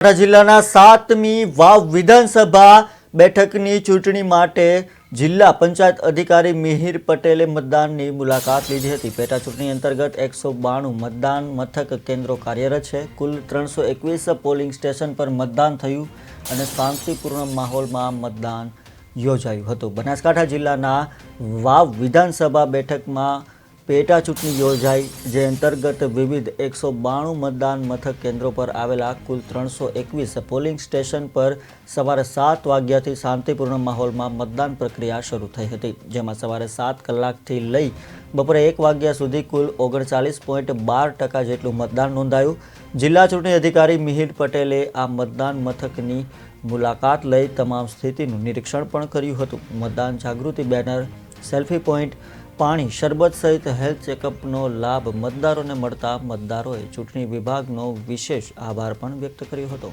જિલ્લાના 7મી વાવ વિધાનસભા બેઠકની ચૂંટણી માટે જિલ્લા પંચાયત અધિકારી મિહિર પટેલે મતદાનની મુલાકાત લીધી હતી। પેટા ચૂંટણી અંતર્ગત 192 મતદાન મથક કેન્દ્રો કાર્યરત છે। કુલ 321 પોલિંગ સ્ટેશન પર મતદાન થયું અને શાંતિપૂર્ણ માહોલમાં મતદાન યોજાયું હતું। બનાસકાંઠા જિલ્લાના વાવ વિધાનસભા બેઠકમાં પેટા ચૂંટણી યોજાઈ, જે અંતર્ગત વિવિધ 192 મતદાન મથક કેન્દ્રો પર આવેલા કુલ 321 પોલિંગ સ્ટેશન પર સવારે 7 વાગ્યાથી શાંતિપૂર્ણ માહોલમાં મતદાન પ્રક્રિયા શરૂ થઈ હતી, જેમાં સવારે 7 કલાકથી લઈ બપોરે 1 વાગ્યા સુધી કુલ 39.12% જેટલું મતદાન નોંધાયું। જિલ્લા ચૂંટણી અધિકારી મિહિર પટેલે આ મતદાન મથકની મુલાકાત લઈ તમામ સ્થિતિનું નિરીક્ષણ પણ કર્યું હતું। મતદાન જાગૃતિ બેનર, સેલ્ફી પોઈન્ટ, પાણી, શરબત સહિત હેલ્થ ચેકઅપનો લાભ મતદારોને મળતા મતદારોએ ચૂંટણી વિભાગનો વિશેષ આભાર પણ વ્યક્ત કર્યો હતો।